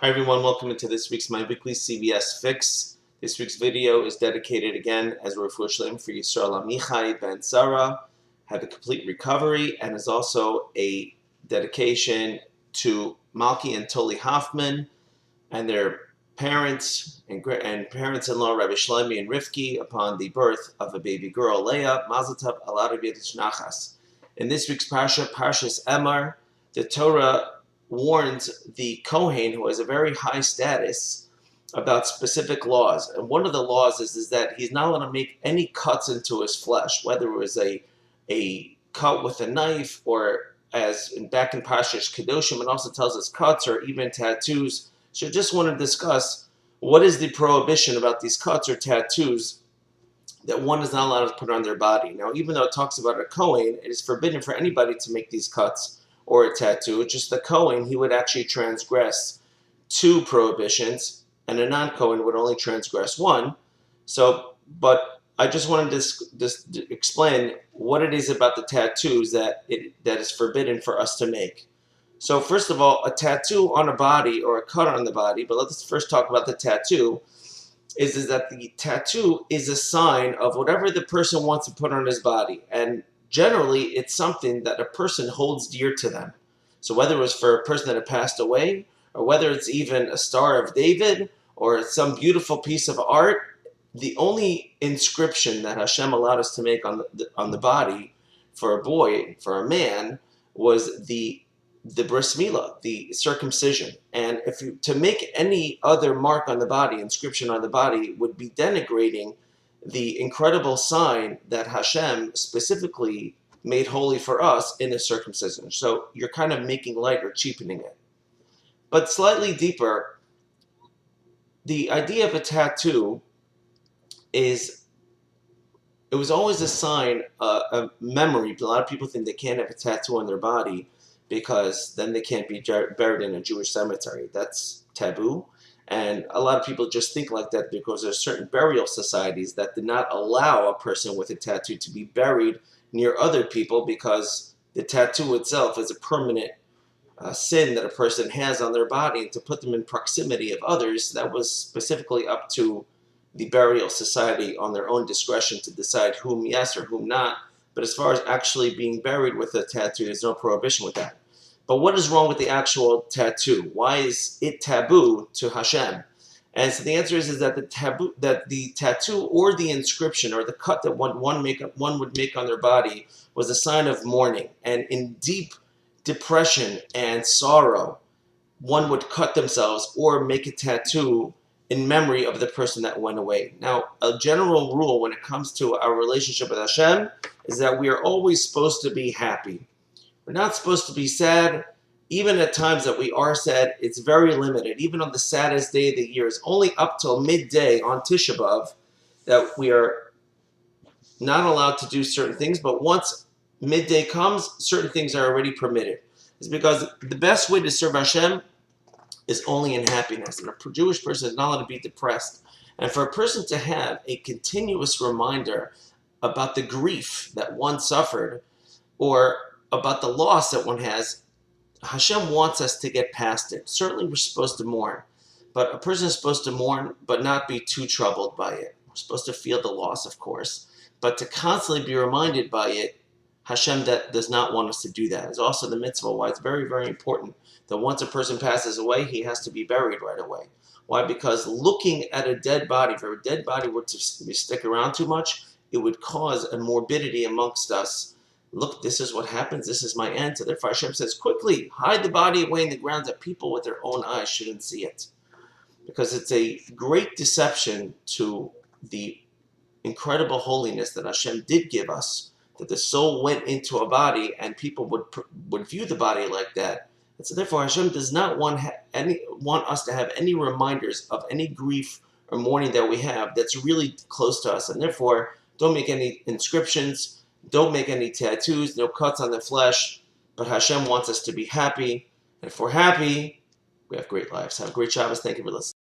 Hi everyone, welcome into this week's My Weekly CBS Fix. This week's video is dedicated again as Refuah Shlema for Yisrael Amichai Ben Sarah. Have a complete recovery, and is also a dedication to Malki and Toli Hoffman and their parents and parents-in-law Rabbi Shlomi and Rivki upon the birth of a baby girl, Leah. Mazel Tov Alad Yedish Nachas. In this week's parsha, Parshas Emor, the Torah warns the Kohen, who has a very high status, about specific laws. And one of the laws is that he's not allowed to make any cuts into his flesh, whether it was a cut with a knife, or back in Parshas Kedoshim, it also tells us cuts or even tattoos. So just want to discuss what is the prohibition about these cuts or tattoos that one is not allowed to put on their body. Now, even though it talks about a Kohen, it is forbidden for anybody to make these cuts or a tattoo. It's just the Kohen, he would actually transgress two prohibitions, and a non-Kohen would only transgress one. But I just wanted to explain what it is about the tattoos that is forbidden for us to make. So first of all, a tattoo on a body or a cut on the body, but let's first talk about the tattoo, is that the tattoo is a sign of whatever the person wants to put on his body. And generally, it's something that a person holds dear to them. So whether it was for a person that had passed away, or whether it's even a Star of David, or some beautiful piece of art, the only inscription that Hashem allowed us to make on the body for a boy, for a man, was the bris milah, the circumcision. And to make any other mark on the body, inscription on the body, would be denigrating the incredible sign that Hashem specifically made holy for us in a circumcision. So you're kind of making light or cheapening it. But slightly deeper, the idea of a tattoo it was always a sign, a memory. A lot of people think they can't have a tattoo on their body because then they can't be buried in a Jewish cemetery. That's taboo. And a lot of people just think like that because there's certain burial societies that did not allow a person with a tattoo to be buried near other people, because the tattoo itself is a permanent sin that a person has on their body, and to put them in proximity of others, that was specifically up to the burial society on their own discretion to decide whom yes or whom not. But as far as actually being buried with a tattoo, there's no prohibition with that. But what is wrong with the actual tattoo? Why is it taboo to Hashem? And so the answer is that the tattoo or the inscription or the cut that one would make on their body was a sign of mourning. And in deep depression and sorrow, one would cut themselves or make a tattoo in memory of the person that went away. Now, a general rule when it comes to our relationship with Hashem is that we are always supposed to be happy. We're not supposed to be sad. Even at times that we are sad, it's very limited. Even on the saddest day of the year, it's only up till midday on Tisha B'Av that we are not allowed to do certain things. But once midday comes, certain things are already permitted. It's because the best way to serve Hashem is only in happiness. And a Jewish person is not allowed to be depressed. And for a person to have a continuous reminder about the grief that one suffered, or about the loss that one has, Hashem wants us to get past it. Certainly we're supposed to mourn, but a person is supposed to mourn but not be too troubled by it. We're supposed to feel the loss, of course, but to constantly be reminded by it, Hashem does not want us to do that. It's also the mitzvah why it's very, very important that once a person passes away, he has to be buried right away. Why? Because looking at a dead body, if a dead body were to stick around too much, it would cause a morbidity amongst us. Look, this is what happens. This is my end. So therefore Hashem says, quickly, hide the body away in the ground that people with their own eyes shouldn't see it. Because it's a great deception to the incredible holiness that Hashem did give us, that the soul went into a body and people would view the body like that. And so therefore Hashem does not want us to have any reminders of any grief or mourning that we have that's really close to us. And therefore, don't make any inscriptions. Don't make any tattoos, no cuts on the flesh. But Hashem wants us to be happy. And if we're happy, we have great lives. Have a great Shabbos. Thank you for listening.